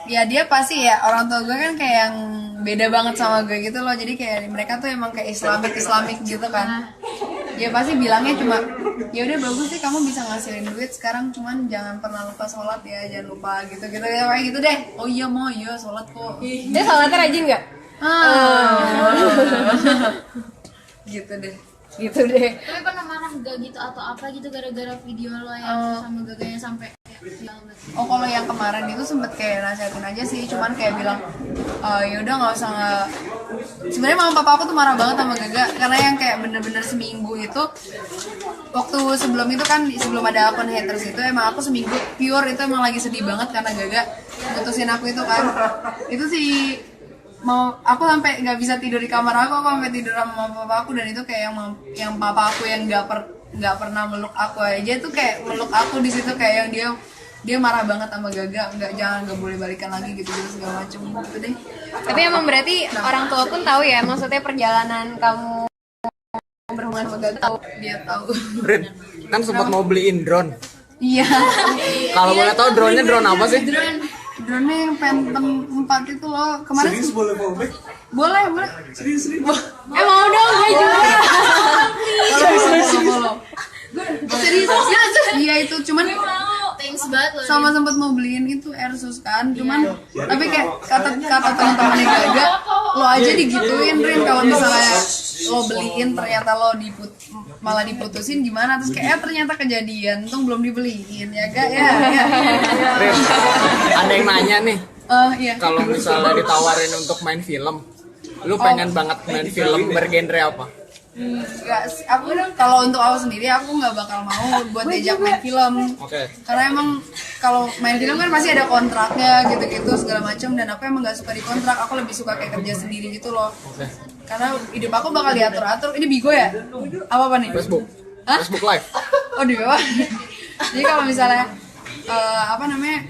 Ya dia pasti ya, orang tua gue kan kayak yang beda banget sama gue gitu loh, jadi kayak mereka tuh emang kayak Islamik gitu kan. Ya pasti bilangnya cuma ya udah bagus sih kamu bisa ngasilin duit sekarang, cuman jangan pernah lupa sholat ya, jangan lupa gitu kayak gitu deh. Oh iya mau ya sholat kok. Dia sholatnya rajin nggak? Gitu deh. Tapi pernah marah gak gitu atau apa gitu gara-gara video lo yang sama gaganya sampai Oh kalau yang kemarin itu sempet kayak nasihatin aja sih, cuman kayak bilang ya udah nggak usah sebenarnya mama papa aku tuh marah banget sama Gaga karena yang kayak bener-bener seminggu itu waktu sebelum itu kan, sebelum ada akun haters itu emang aku seminggu pure itu emang lagi sedih banget karena Gaga putusin aku itu kan. Itu sih mau aku sampai nggak bisa tidur di kamar aku sampai tidur sama mama papa aku, dan itu kayak yang papa aku yang nggak pernah meluk aku aja tuh kayak meluk aku di situ, kayak yang dia marah banget sama Gaga, nggak boleh balikan lagi gitu segala macem gitu deh. Tapi emang berarti orang tua pun tahu ya, maksudnya perjalanan kamu berhubungan sama Gaga tahu. Dia tahu. Rin, kan sempat mau beliin drone. Iya. Kalau boleh tahu drone-nya drone apa sih? Drone yang Phantom 4 itu loh kemarin. Serius boleh fallback? Boleh. Serius. Mau dong, gue juga. Serius? Iya itu cuman thanks banget lo. sama sempat mau beliin itu Airsus kan, cuman tapi kayak kata teman-temannya Gaga, lo aja digituin Rin kalau misalnya lo beliin ternyata lo malah diputusin gimana, terus kayak ternyata kejadian tuh belum dibeliin ya Gak ya. Rin, ada yang nanya nih, Iya. kalau misalnya ditawarin untuk main film, lu pengen banget main film bergenre apa? Enggak, aku kalau untuk aku sendiri aku nggak bakal mau buat diajak main film. Oke. Karena emang kalau main film kan pasti ada kontraknya gitu-gitu segala macam, dan aku emang nggak suka di kontrak. Aku lebih suka kayak kerja sendiri gitu loh. Oke. Karena hidup aku bakal diatur-atur. Ini Bigo ya? Apa nih? Facebook. Hah? Facebook Live. Oh di bawah. Jadi kalau misalnya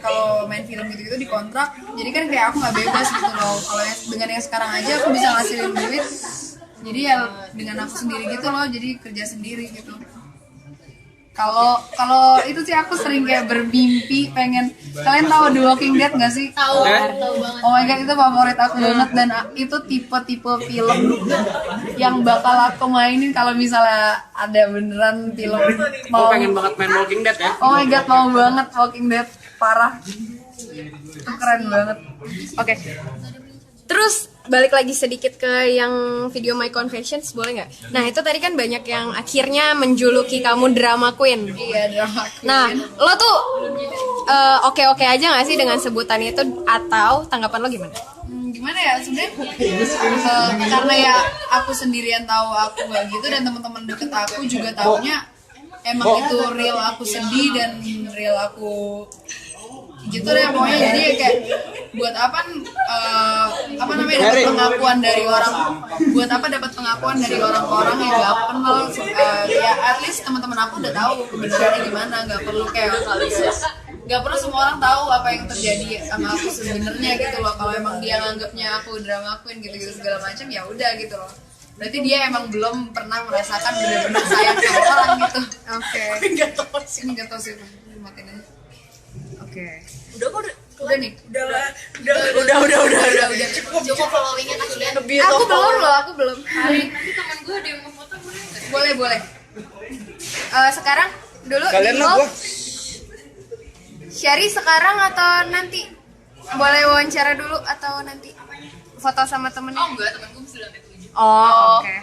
kalau main film gitu-gitu di kontrak, jadi kan kayak aku nggak bebas gitu loh. Kalau dengan yang sekarang aja aku bisa ngasilin duit, jadi ya dengan aku sendiri gitu loh, jadi kerja sendiri gitu. Kalau itu sih aku sering kayak bermimpi pengen, kalian tahu The Walking Dead nggak sih? Tahu banget. Oh my god, itu favorit aku banget, dan itu tipe film yang bakal aku mainin kalau misalnya ada beneran film. Gue pengen banget main Walking Dead ya. Oh my god, mau banget Walking Dead, parah. Itu keren banget. Oke. Terus balik lagi sedikit ke yang video My Confessions, boleh nggak? Nah itu tadi kan banyak yang akhirnya menjuluki kamu drama queen. Iya, drama queen. Nah lo tuh oke aja nggak sih dengan sebutan itu, atau tanggapan lo gimana? Gimana ya sebenarnya, karena ya aku sendirian tahu aku nggak gitu, dan teman-teman deket aku juga taunya emang itu real aku sedih dan real aku gitu deh pokoknya. Jadi kayak buat apa dapat pengakuan dari orang-orang yang nggak kenal, ya at least teman-teman aku udah tahu kebenarannya gimana, nggak perlu semua orang tahu apa yang terjadi sama aku sebenarnya gitu loh. Kalau emang dia nganggapnya aku drama queen gitu segala macam, ya udah gitu loh, berarti dia emang belum pernah merasakan benar-benar sayang sama orang gitu. Oke. Nggak tahu sih matiin aja. Oke. Udah nih. Udah cukup followingnya kasihan. Aku belum. Nanti teman gue ada yang mau foto boleh nggak? Boleh. Sekarang dulu Kalian di lah vlog. gua. Syari sekarang atau nanti? Boleh wawancara dulu atau nanti foto sama temennya? Oh enggak, temen gue bisa lantai 7. Oh, oke.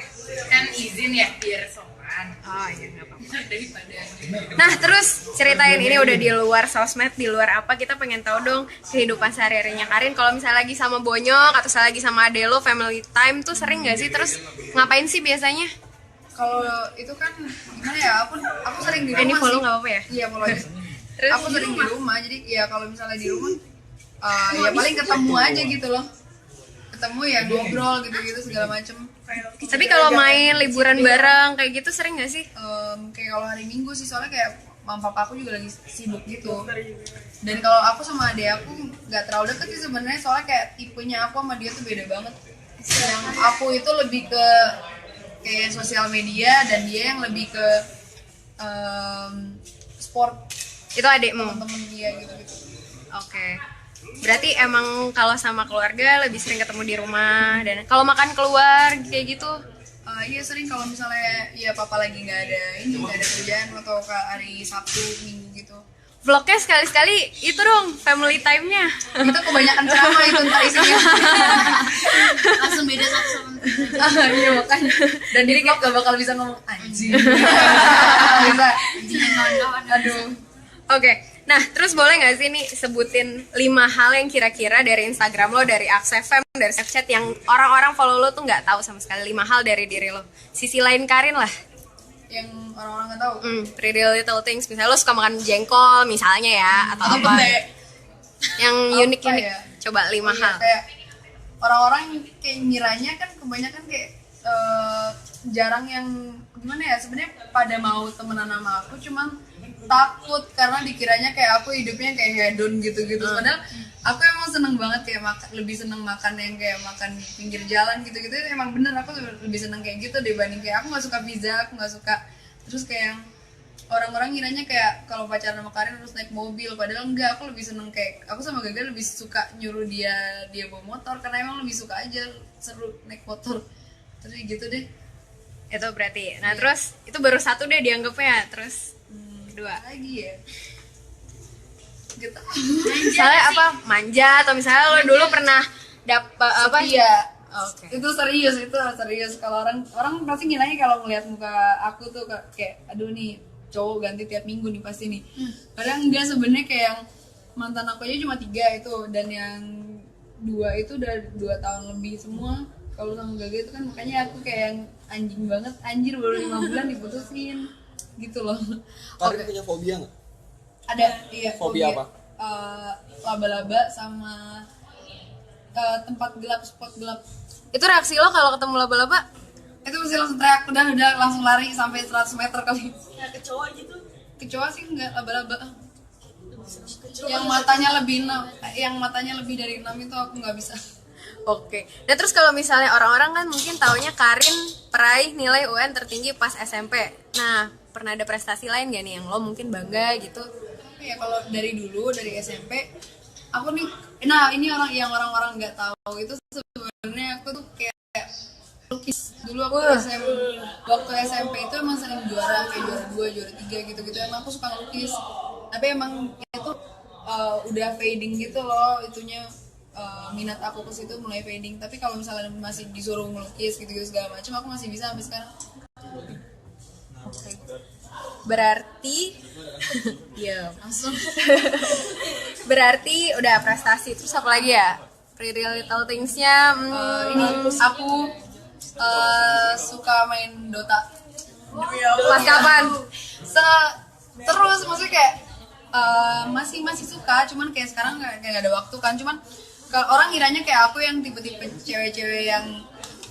Kan izin ya biar sopan. Oh iya, nggak apa-apa. Daripada Nah terus ceritain, ini udah di luar sosmed, di luar apa, kita pengen tahu dong kehidupan sehari-harinya Karin. Kalau misalnya lagi sama Bonyok atau misalnya lagi sama ade lo, family time tuh sering nggak sih? Terus ngapain sih biasanya? Kalau itu kan gimana ya, aku sering di rumah Ini follow sih. nggak apa-apa ya? Iya, follow aja. Terus Aku sering di rumah, jadi ya kalau misalnya di rumah ya paling ketemu aja gitu loh, ketemu ya ngobrol gitu segala macem. Tapi kalau main liburan bareng kayak gitu sering nggak sih? Kayak kalau hari Minggu sih, soalnya kayak mama papa aku juga lagi sibuk gitu. Dan kalau aku sama adek aku nggak terlalu deket sih sebenarnya, soalnya kayak tipenya aku sama dia tuh beda banget. Yang aku itu lebih ke kayak sosial media, dan dia yang lebih ke sport Itu adikmu. temen-temen dia gitu. Oke. Berarti emang kalau sama keluarga lebih sering ketemu di rumah, dan kalau makan keluar kayak gitu. Iya sering kalau misalnya ya papa lagi nggak ada kerjaan atau ke hari Sabtu Minggu gitu. Vlognya sekali-sekali itu dong family time-nya. Itu kebanyakan ceramah itu ntar isinya. Langsung beda satu sama Iya makanya. Dan di vlog gak bakal bisa ngomong anjing. Bisa. anjingnya kawan-kawan. Aduh. Oke, nah terus boleh nggak sih nih sebutin 5 hal yang kira-kira dari Instagram lo, dari Aksefem, dari Snapchat yang orang-orang follow lo tuh nggak tahu sama sekali, 5 hal dari diri lo. Sisi lain Karin lah. Yang orang-orang nggak tahu. Pretty little things, misalnya lo suka makan jengkol misalnya ya, atau apa yang unik-unik. ya? Coba 5 hal. Kayak orang-orang kayak ngiranya kan kebanyakan kayak jarang yang gimana ya, sebenarnya pada mau temenan sama aku cuman takut karena dikiranya kayak aku hidupnya kayak hedon gitu-gitu. Padahal aku emang seneng banget kayak lebih seneng makan yang kayak makan di pinggir jalan gitu-gitu. Emang bener aku lebih seneng kayak gitu dibanding kayak aku nggak suka pizza, aku nggak suka. Terus kayak yang orang-orang ngiranya kayak kalau pacaran sama Karin harus naik mobil, padahal enggak. Aku lebih seneng kayak aku sama Gaga lebih suka nyuruh dia bawa motor karena emang lebih suka aja seru naik motor. Terus gitu deh. Itu berarti. Nah, terus itu baru satu deh dianggapnya. Terus kedua. Lagi ya. Gitu. Misalnya apa? Manja, atau misalnya lo dulu pernah dapat apa? Iya. Oke. Itu serius. Kalau orang pasti ngiranya kalau ngeliat muka aku tuh kayak aduh nih cowok ganti tiap minggu nih pasti nih. Padahal enggak, sebenarnya kayak yang mantan aku aja cuma 3 itu, dan yang 2 itu udah 2 tahun lebih semua. Kalau sama Gaga itu kan makanya aku kayak yang anjing banget, anjir baru 5 bulan diputusin gitu loh. Karin punya fobia nggak? Ada, iya. Fobia apa? Laba-laba sama tempat gelap, spot gelap. Itu reaksi lo kalau ketemu laba-laba? Itu mesti langsung teriak, udah langsung lari sampai 100 meter kali. Ya, kecoa gitu. Kecoa sih enggak, laba-laba. Yang matanya lebih dari 6 itu aku nggak bisa. Oke. Nah, terus kalau misalnya orang-orang kan mungkin taunya Karin peraih nilai UN tertinggi pas SMP. Nah, pernah ada prestasi lain gak nih yang lo mungkin bangga gitu? Ya kalau dari dulu, dari SMP aku nih, nah ini orang-orang nggak tahu itu sebenarnya aku tuh kayak lukis dulu. Aku waktu SMP itu emang sering juara, kayak juara 2, juara 3 gitu-gitu. Emang aku suka ngelukis, tapi emang itu udah fading gitu loh itunya. Minat aku ke situ mulai fading. Tapi kalau misalnya masih disuruh melukis gitu-gitu segala macam, aku masih bisa sampai sekarang. Berarti ya Langsung berarti udah prestasi. Terus apa lagi ya? Pretty Little Things-nya ini aku suka main Dota. pas kapan? Terus maksudnya kayak masih suka, cuman kayak sekarang kayak gak ada waktu kan. Cuman kalau orang ngiranya kayak aku yang tipe-tipe cewek-cewek yang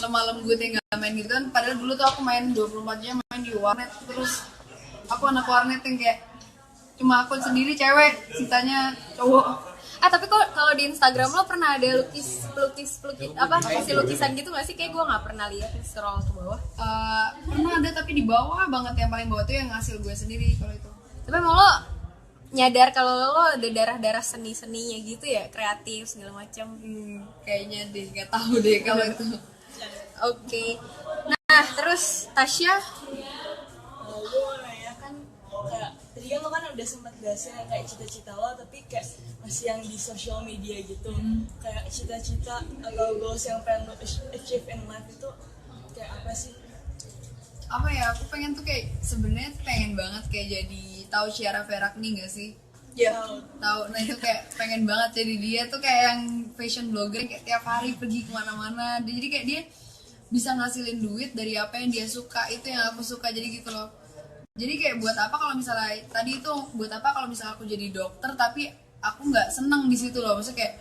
lemah lembut yang gak main gitu kan. Padahal dulu tuh aku main 24 jam main di warnet. Terus aku anak warnet yang kayak cuma aku sendiri cewek, sisanya cowok. Tapi kalau di Instagram lo pernah ada lukis apa hasil lukisan gitu nggak sih? Kayak gue nggak pernah lihat, scroll ke bawah. Pernah ada, tapi di bawah banget, yang paling bawah tuh yang hasil gue sendiri kalau itu. Tapi emang lo nyadar kalau lo ada darah seninya gitu ya, kreatif segala macam. Kayaknya deh, nggak tahu deh kalau itu. Oke. Nah, terus Tasya, gue mau nanya kan, kayak tadi kan lo kan udah sempet bahasnya kayak cita-cita lo, tapi kayak masih yang di social media gitu. Kayak cita-cita atau goals yang pengen lo achieve in life itu kayak apa sih? Apa ya, aku pengen tuh kayak sebenarnya pengen banget kayak jadi tahu Ciara Ferragni nggak sih? Ya. Tahu. Nah itu kayak pengen banget jadi dia tuh kayak yang fashion blogger yang kayak tiap hari pergi kemana-mana. Jadi kayak dia bisa ngasilin duit dari apa yang dia suka, itu yang aku suka, jadi gitu loh. Jadi kayak buat apa kalau misalnya tadi itu buat apa kalau misalnya aku jadi dokter tapi aku nggak seneng di situ loh. Maksudnya kayak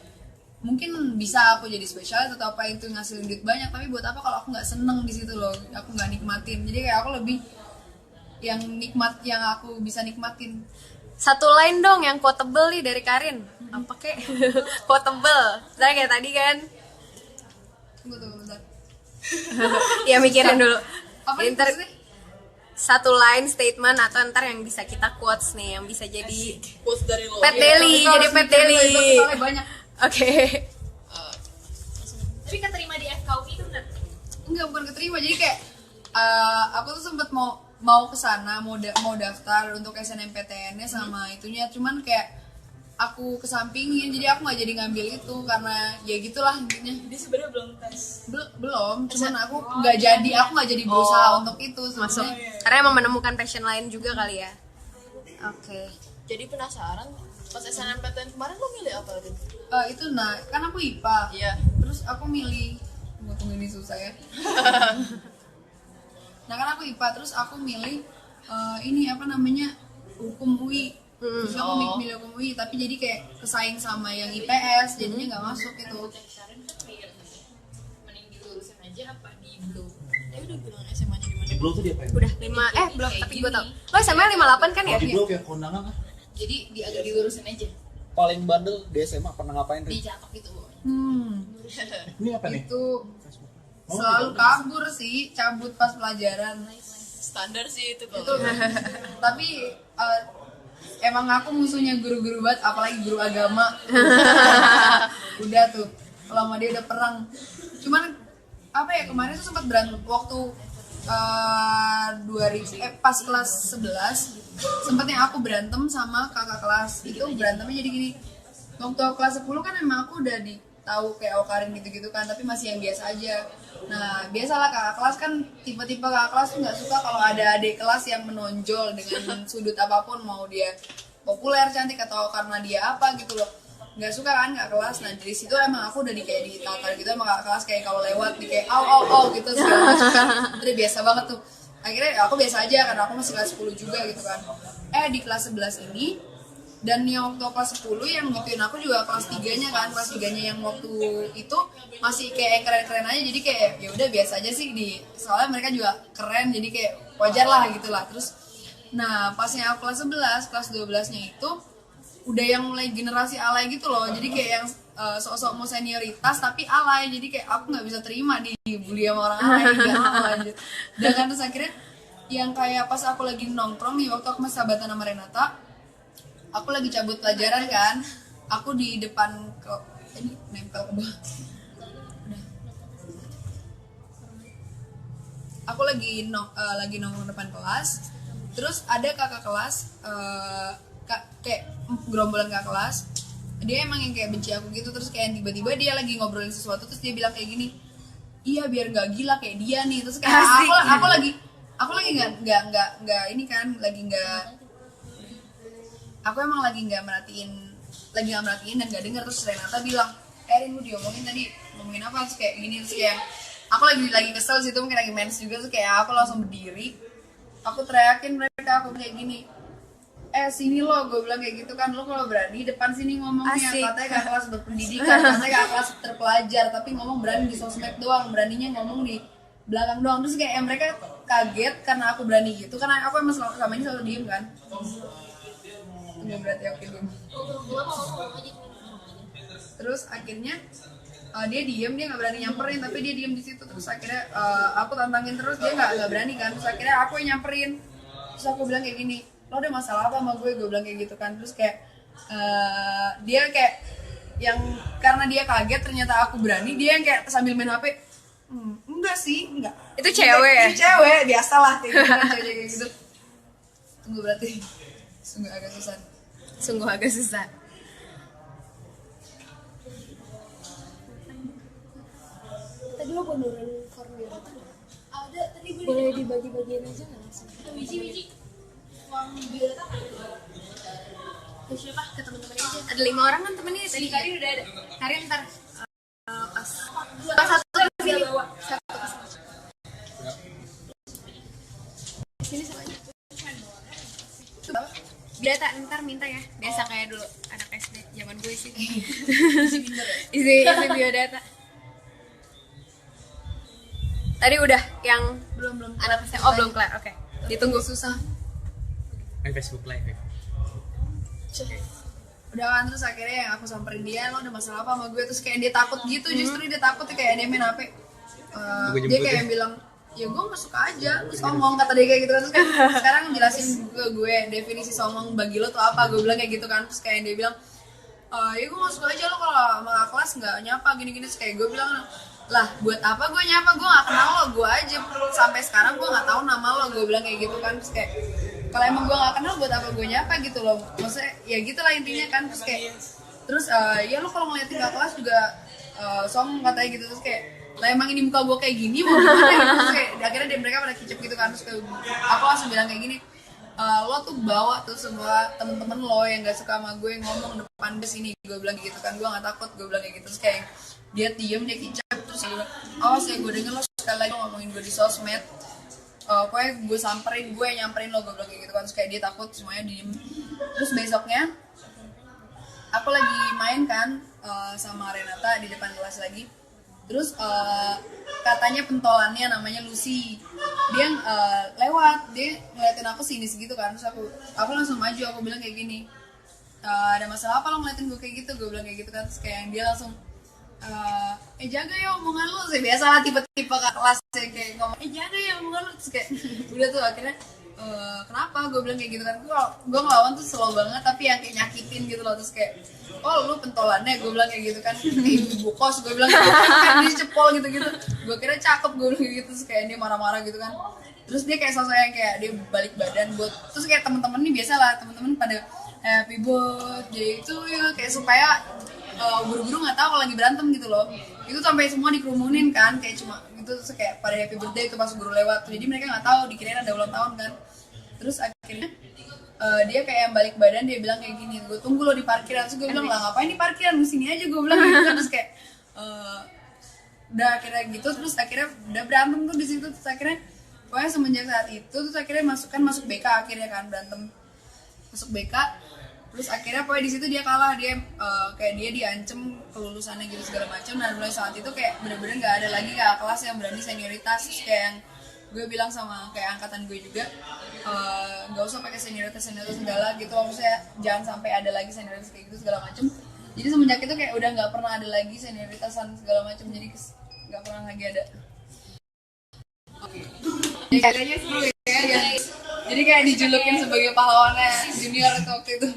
mungkin bisa aku jadi spesialis atau apa itu ngasilin duit banyak, tapi buat apa kalau aku nggak seneng di situ loh, aku nggak nikmatin. Jadi kayak aku lebih yang nikmat, yang aku bisa nikmatin. satu line dong yang quotable nih dari Karin. Apa kek? Quotable. Misalnya kayak tadi kan. Tunggu bentar. Ya mikirin dulu. Apa Inter sih? satu line statement atau ntar yang bisa kita quotes nih, yang bisa jadi Quotes dari lo. Pet Daily, jadi Pet Daily. Soalnya banyak. Oke. Tapi keterima di FKUI itu benar. Enggak, bukan keterima. Jadi kayak aku tuh sempet mau ke sana, mau daftar untuk SNMPTN-nya sama itunya, cuman kayak aku kesampingin, jadi aku nggak jadi ngambil itu karena ya gitulah intinya. Jadi sebenarnya belum tes. Belum, cuman aku nggak jadi berusaha untuk itu Masuk. sebenarnya. Karena emang menemukan passion lain juga kali ya. Oke. Jadi penasaran pas SNMPTN kemarin lo milih apa, Rin? Itu nah, kan aku IPA. Iya. Terus aku milih, tunggu ini susah ya. Nah kan aku IPA, terus aku milih ini apa namanya, hukum UI. Terus aku milih hukum UI, tapi jadi kayak kesaing sama yang IPS, jadinya nggak masuk itu. Mending dilurusin aja apa di blow. Dia udah bilang SMA-nya di mana? Di Blow tuh dia apa ya? Udah 5 belum, tapi gue tau. Lo SMA 58 kan ya? Di Blow kayak kondangan kan? Jadi agak dilurusin aja. Paling bandel di SMA pernah ngapain? Rin? Dicatok gitu. Ini apa nih? Itu selalu kabur sih, cabut pas pelajaran. Standar sih itu Itu kalau. tapi emang aku musuhnya guru-guru banget, apalagi guru agama. Udah tuh, kalau sama dia udah perang. Cuman apa ya, kemarin tuh sempat berantem waktu pas kelas 11 sempatnya aku berantem sama kakak kelas. Itu berantemnya jadi gini, waktu aku kelas 10 kan emang aku udah tahu kayak Okarin gitu-gitu kan, tapi masih yang biasa aja. Nah biasalah kakak kelas kan, tipe-tipe kakak kelas tuh nggak suka kalau ada adik kelas yang menonjol dengan sudut apapun, mau dia populer, cantik, atau karena dia apa gitu loh, nggak suka kan kakak kelas. Nah dari situ emang aku udah kayak ditata gitu sama kakak kelas, kayak kalau lewat di kayak au gitu segala macam kan. Udah biasa banget tuh. Akhirnya aku biasa aja karena aku masih kelas 10 juga gitu kan. Di kelas 11 ini, dan yang waktu kelas 10 yang gituin aku juga kelas 3-nya kan, kelas 3-nya yang waktu itu masih kayak keren-keren aja, jadi kayak ya udah biasa aja sih soalnya mereka juga keren, jadi kayak wajar lah gitu lah. Terus nah pasnya aku kelas 11, kelas 12-nya itu udah yang mulai generasi alay gitu loh, jadi kayak yang sok-sok mau senioritas tapi alay, jadi kayak aku nggak bisa terima dibully sama orang alay, nggak mau lanjut. Dan kan terus akhirnya yang kayak pas aku lagi nongkrong nih, waktu aku masih sahabatan sama Renata, aku lagi cabut pelajaran kan, aku di depan ini nempel ke bawah. Aku lagi nongkrong depan kelas, terus ada kakak kelas, kayak gerombolan kakak kelas, dia emang yang kayak benci aku gitu. Terus kayak tiba-tiba dia lagi ngobrolin sesuatu, terus dia bilang kayak gini, iya biar nggak gila kayak dia nih. Terus kayak aku lagi nggak ini kan, aku emang lagi nggak merhatiin dan nggak denger. Terus Renata bilang, Erin lu diomongin tadi, ngomongin apa? Terus kayak gini, terus kayak aku lagi kesel situ, mungkin lagi mens juga. Terus kayak aku langsung berdiri, aku teriakin mereka, aku kayak gini, sini lo, gue bilang kayak gitu kan, lo kalau berani depan sini ngomongnya. Katanya kakak kelas berpendidikan, katanya kakak kelas terpelajar, tapi ngomong berani di sosmed doang, beraninya ngomong di belakang doang. Terus kayak mereka kaget karena aku berani gitu, karena aku emang selama ini selalu diem kan. Tunggu, berarti aku diem. Terus akhirnya dia diem, dia nggak berani nyamperin, tapi dia diem di situ. Terus akhirnya aku tantangin terus, dia nggak berani kan. Terus akhirnya aku yang nyamperin, terus aku bilang kayak gini, lo ada masalah apa sama gue bilang kayak gitu kan. Terus kayak dia kayak yang karena dia kaget ternyata aku berani, dia yang kayak sambil main HP, enggak sih, enggak. Itu cewek ya? Itu cewek, biasalah kayak gitu kan, cewek kayak gitu. Tunggu, berarti sungguh agak susah. Tadi lo bodorin form biodata nggak? Ada, tadi gue boleh dibagi-bagiin aja nggak langsung? Biji form biodata kan? Ke siapa? Ke temen-temen aja. Ada 5 orang kan temennya tadi. Karin udah ada. Karin ntar Pas satu ke sini. Sini sama aja. Biodata ntar minta ya, biasa kayak dulu anak SD zaman gue sih. Isi biodata. Tadi udah yang Belum anak SD. Oh belum kelar, oke. Ditunggu. Susah. Main Facebook Live ya. Udah kan, terus akhirnya yang aku samperin dia, lo ada masalah apa sama gue? Terus kayak dia takut gitu, justru dia takut kayak dia main HP. Dia kayak bilang, ya gue nggak suka aja, terus ngomong kata dia kayak gitu kan. Terus kan sekarang jelasin ke gue definisi songong bagi lo tuh apa, gue bilang kayak gitu kan. Terus kayak dia bilang ya gue nggak suka aja lo kalau sama kelas nggak nyapa gini-gini. Terus kayak gue bilang, lah buat apa gue nyapa, gue nggak kenal lo, gue aja sampai sekarang gue nggak tahu nama lo, gue bilang kayak gitu kan. Terus kayak kalau emang gue nggak kenal buat apa gue nyapa gitu loh, maksudnya ya gitulah intinya kan. Terus kayak ya lo kalau ngeliatin ke kelas juga songong katanya gitu. Terus kayak lah emang ini muka gue kayak gini mau gimana gitu. Terus kayak akhirnya mereka pada kicep gitu kan. Terus kayak aku langsung bilang kayak gini, lo tuh bawa tuh semua temen-temen lo yang gak suka sama gue ngomong depan ke sini, gue bilang gitu kan. Gue gak takut, gue bilang kayak gitu. Terus kayak dia diem, dia kicap. Terus dia bilang, awas ya gue denger lo sekali lagi ngomongin gue di sosmed, pokoknya gue nyamperin lo, gue bilang kayak gitu kan. Terus kayak dia takut, semuanya diem. Terus besoknya aku lagi main kan sama Renata di depan kelas lagi. Terus katanya pentolannya namanya Lucy, dia lewat, dia ngeliatin aku sini segitu kan. Terus aku langsung maju, aku bilang kayak gini, ada masalah apa lo ngeliatin gue kayak gitu, gue bilang kayak gitu kan. Terus kayak dia langsung jaga ya omongan lo, biasa lah tipe-tipe kak kelas kayak ngomong jaga ya omongan lo. Terus kayak udah tuh akhirnya kenapa, gue bilang kayak gitu kan. Gue ngelawan tuh slow banget tapi yang kayak nyakitin gitu loh. Terus kayak lu pentolannya, gue bilang kayak gitu kan, ibu kos, gue bilang kayak gitu kan, dia cepol gitu-gitu. Gue kira cakep, gue bilang kayak gitu. Terus kayak dia marah-marah gitu kan. Terus dia kayak sosok yang kayak dia balik badan buat, terus kayak temen-temen nih biasa lah, temen-temen pada happy birthday itu ya kayak supaya buru-buru nggak tahu kalau lagi berantem gitu loh. Itu sampai semua dikerumunin kan, kayak cuma gitu. Terus kayak pada happy birthday itu pas guru lewat, jadi mereka nggak tahu, dikirain ada ulang tahun kan. Terus akhirnya dia kayak yang balik badan, dia bilang kayak gini, gue tunggu lo di parkiran. Terus gue bilang, lah ngapain di parkiran, di sini aja, gue bilang gitu kan. Terus kayak udah akhirnya gitu. Terus akhirnya udah berantem tuh di situ. Terus akhirnya pokoknya semenjak saat itu terus akhirnya masuk BK akhirnya kan, berantem masuk BK. Terus akhirnya pokoknya di situ dia kalah, dia kayak dia diancem kelulusannya gitu segala macam. Dan mulai saat itu kayak bener-bener nggak ada lagi kakak kelas yang berani senioritas. Terus kayak yang gue bilang sama kayak angkatan gue juga, nggak usah pakai senioritas segala gitu, maksudnya jangan sampai ada lagi senioritas kayak gitu segala macam. Jadi semenjak itu kayak udah nggak pernah ada lagi senioritasan segala macam, jadi nggak pernah lagi ada. Jadi kayaknya seru ya, jadi kayak dijulukin sebagai pahlawannya junior itu waktu itu.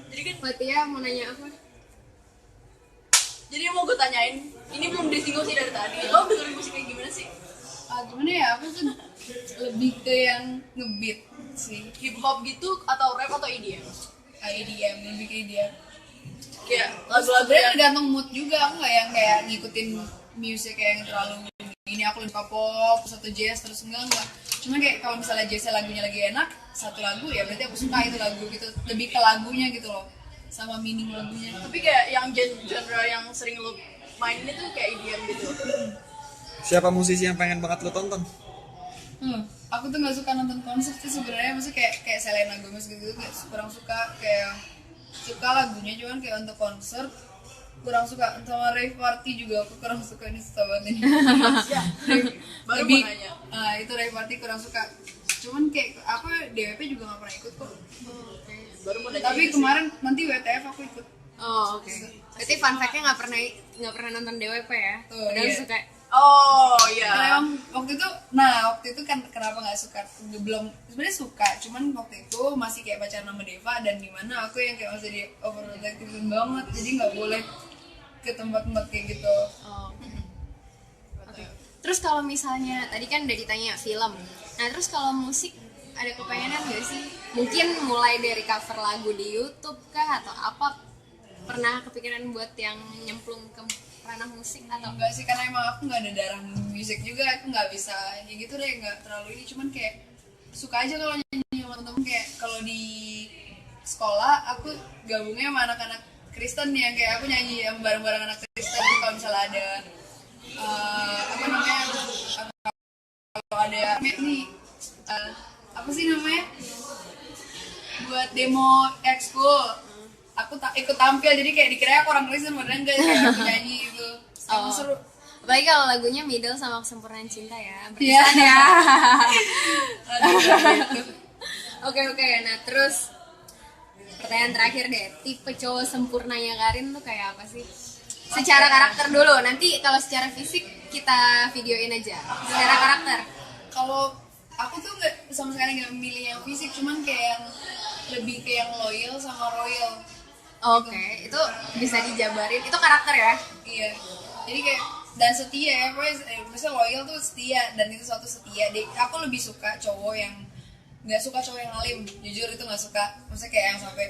Jadi kan Fatia mau nanya apa? Jadi mau gue tanyain, ini belum disinggung sih dari tadi, lo dengerin musik kayak gimana sih? Gimana ya, aku tuh lebih ke yang ngebeat sih, Hip hop gitu atau rap atau EDM? EDM, lebih ke EDM. Kayak Lagu-lagu lagu-lagu yang tergantung mood juga, aku nggak yang kayak ngikutin musik kayak yang terlalu ini aku lebih pop satu jazz terus enggak. Cuma kayak kalau misalnya jazznya lagunya lagi enak, satu lagu ya berarti aku suka itu lagu gitu, lebih ke lagunya gitu loh, sama meaning lagunya. tapi kayak yang genre yang sering lo mainin itu kayak EDM gitu. Siapa musisi yang pengen banget lo tonton? Aku tuh nggak suka nonton konser sih sebenarnya, maksudnya kayak Selena Gomez gitu kayak kurang suka, kayak suka lagunya cuman kayak untuk konser kurang suka. Sama rave party juga aku kurang suka, ini susah banget ini. Baru Lebih, mau nanya. itu rave party kurang suka. Cuman kayak aku DWP juga nggak pernah ikut kok. Baru mau nanya Tapi gitu kemarin nanti WTF aku ikut. Oh oke. Berarti fun fact-nya nggak pernah nonton DWP ya? Oh, Padahal iya. suka. Oh iya. Karena emang waktu itu kan kenapa nggak suka, belum sebenarnya suka, cuman waktu itu masih kayak pacaran sama Deva, dan dimana aku yang kayak masih di overprotective banget, jadi nggak boleh ke tempat-tempat kayak gitu. Oh. Oke. Terus kalau misalnya tadi kan udah ditanya film. Nah terus kalau musik ada kepengenan nggak sih? Mungkin mulai dari cover lagu di YouTube kah atau apa? Pernah kepikiran buat yang nyemplung ke ranah musik atau? Enggak sih, karena emang aku nggak ada darah musik juga, aku nggak bisa ya gitu deh, nggak terlalu ini. Cuman kayak suka aja kalau nyanyi sama temen, kayak kalau di sekolah aku gabungnya sama anak-anak Kristen yang kayak aku nyanyi yang bareng-bareng anak Kristen. Kalau misalnya ada apa namanya, kalau ada nih apa sih namanya, buat demo ekskul, aku ikut tampil, jadi kayak dikira aku orang Kristen padahal enggak, kayak aku nyanyi itu. Oh. Seru. Apalagi kalau lagunya Middle sama Kesempurnaan Cinta ya. Iya. Berkesan ya. Aduh, Oke, nah terus pertanyaan terakhir deh, tipe cowok sempurnanya Karin tuh kayak apa sih? Secara karakter dulu, nanti kalau secara fisik kita videoin aja secara karakter. Kalau aku tuh nggak sama sekali nggak memilih yang fisik, cuman kayak yang lebih ke yang loyal sama royal. Oke, itu bisa dijabarin. Itu karakter ya? Iya, jadi kayak dan setia ya, maksudnya loyal tuh setia dan itu suatu setia. Aku lebih suka cowok yang nggak suka cowok yang alim, jujur itu nggak suka. Maksudnya kayak yang sampai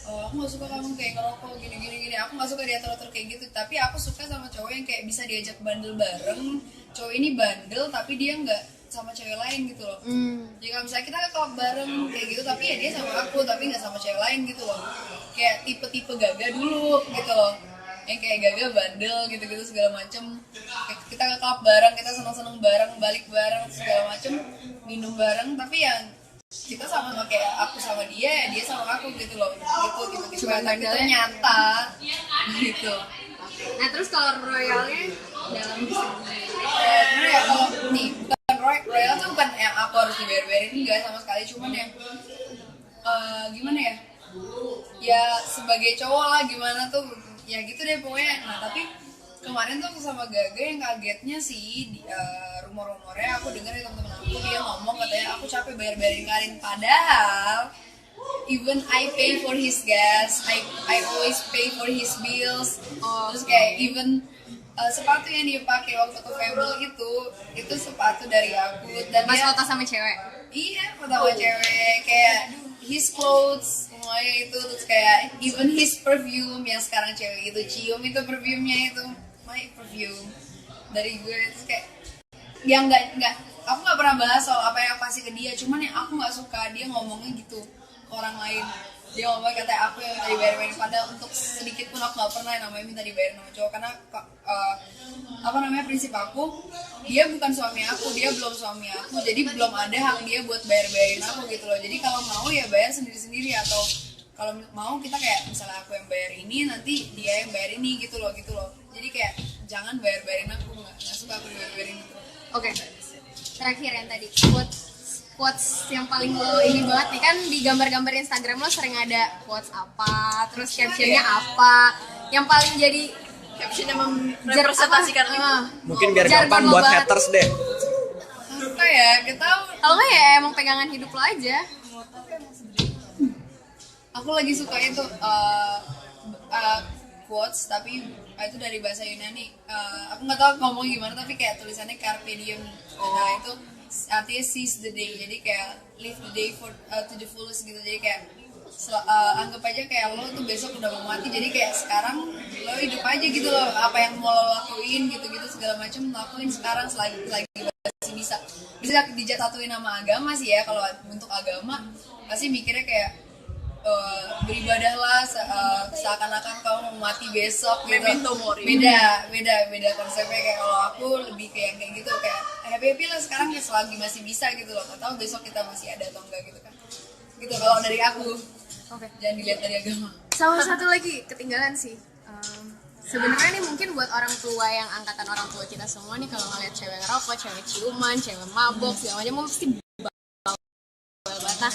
aku nggak suka kamu kayak ngerokok gini. Aku nggak suka diatur-atur kayak gitu. Tapi aku suka sama cowok yang kayak bisa diajak bandel bareng. Cowok ini bandel tapi dia nggak sama cewek lain gitu loh. Jadi kalau misalnya kita ke klub bareng kayak gitu, tapi ya dia sama aku tapi nggak sama cewek lain gitu loh. Kayak tipe-tipe Gaga dulu gitu loh, yang kayak Gaga bandel gitu-gitu segala macem. Kita ke klub bareng, kita seneng-seneng bareng, balik bareng segala macem, minum bareng, tapi yang kita sama kayak aku sama dia sama aku gitu loh, gitu. Cuma Tapi itu bandelnya nyata gitu. Nah, terus kalau royalnya dalam Bener ya, kalau nih bukan royal tuh bukan yang aku harus dibayar-bayarin, enggak sama sekali, cuman yang gimana ya, ya sebagai cowok lah gimana tuh ya gitu deh pokoknya. Nah tapi kemarin tuh sama Gaga yang kagetnya sih rumor-rumornya aku dengar dari teman-teman aku, dia ngomong katanya aku capek bayar-bayarin Karin, padahal even I pay for his gas, I always pay for his bills. Terus kayak even sepatu yang dia pakai waktu ke Fable itu sepatu dari aku, dan pas dia foto sama cewek. iya foto sama cewek, kayak his clothes semuanya itu, terus kayak even his perfume yang sekarang cewek itu cium, itu perfume-nya itu my perfume dari gue. Terus kayak yang nggak aku nggak pernah bahas soal apa yang aku kasih ke dia, cuman yang aku nggak suka dia ngomongnya gitu ke orang lain. Dia ngomong katanya aku yang minta dibayarin, padahal untuk sedikit pun aku nggak pernah yang namanya minta dibayarin sama cowok, karena prinsip aku, dia bukan suami aku, dia belum suami aku, jadi belum ada hak dia buat bayarin aku gitu loh. Jadi kalau mau ya bayar sendiri atau kalau mau kita kayak misalnya aku yang bayar ini, nanti dia yang bayar ini gitu loh. Jadi kayak jangan bayarin aku, nggak suka aku dibayarin gitu. Oke. Terakhir yang tadi quotes yang paling lo ini banget nih, kan di gambar-gambar Instagram lo sering ada quotes apa, terus captionnya apa yang paling jadi Captionnya merepresentasikan itu. Mungkin biar Jargon gampang lo buat banget. haters deh. Apa ya, kita kalau nggak ya emang pegangan hidup lo aja. aku lagi suka itu quotes, tapi itu dari bahasa Yunani. Aku nggak tahu ngomong gimana, tapi kayak tulisannya carpe diem. Nah itu artinya seize the day, jadi kayak live the day to the fullest gitu. Jadi kayak anggap aja kayak lo tuh besok udah mau mati, jadi kayak sekarang lo hidup aja gitu loh, apa yang mau lo lakuin gitu segala macam lakuin sekarang selagi masih bisa dijatuhin nama agama sih ya. Kalau untuk agama pasti mikirnya kayak beribadahlah seakan-akan kamu mau mati besok gitu. beda konsepnya. Kayak kalau aku lebih kayak gitu, kayak happy lah sekarang ya selagi masih bisa gitu loh, nggak tahu besok kita masih ada atau enggak gitu kan, gitu kalau dari aku. Oke. Jangan dilihat dari agama. Sama satu lagi ketinggalan sih. Sebenarnya nih mungkin buat orang tua yang angkatan orang tua kita semua nih, kalau ngeliat cewek ngerokok, cewek ciuman, cewek mabok segala macam, mesti banget. Nah,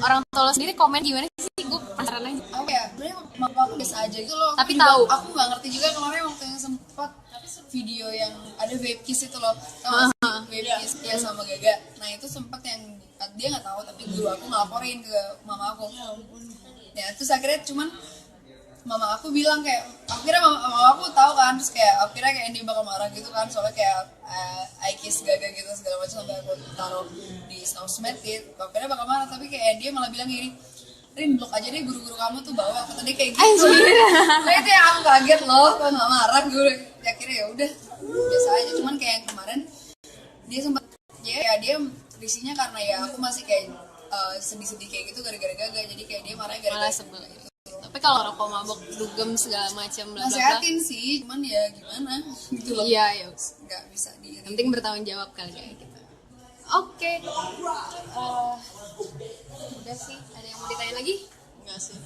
orang tua lo sendiri komen gimana sih? Gue penasaran aja. Aku ya, sebenarnya mama aku biasa aja gitu loh. Tapi Juga tahu. Aku nggak ngerti juga kemarin waktu yang sempat video yang ada vape kiss itu loh. Tahu nggak sih? Vape kiss dia sama Gaga. Nah itu sempat yang dia nggak tahu, tapi guru aku ngelaporin ke mama aku. Ya terus akhirnya cuman mama aku bilang kayak, akhirnya mama aku tahu kan, terus kayak akhirnya kayak dia bakal marah gitu kan, soalnya kayak I kiss Gaga gitu segala macam, sampai aku taruh di snapchat gitu. Akhirnya bakal marah, tapi kayak dia malah bilang gini, Rin, blok aja deh guru-guru kamu tuh bawa. Kata dia kayak gitu. Nah itu yang aku kaget loh, kok nggak marah gue. Akhirnya ya udah biasa aja. Cuman kayak yang kemarin dia sempat ya dia risinya karena ya aku masih kayak sedih-sedih kayak gitu gara-gara Gaga. Jadi kayak dia marahnya gara-gara Malah sebel gitu. Tapi kalau rokok mabok, dugem segala macam bla bla bla. nasehatin sih, cuman ya gimana gitu loh. Iya, ya. Nggak bisa di. Yang penting bertanggung jawab kali kayak gitu. Oke. Udah sih, ada yang mau ditanya lagi? Enggak sih.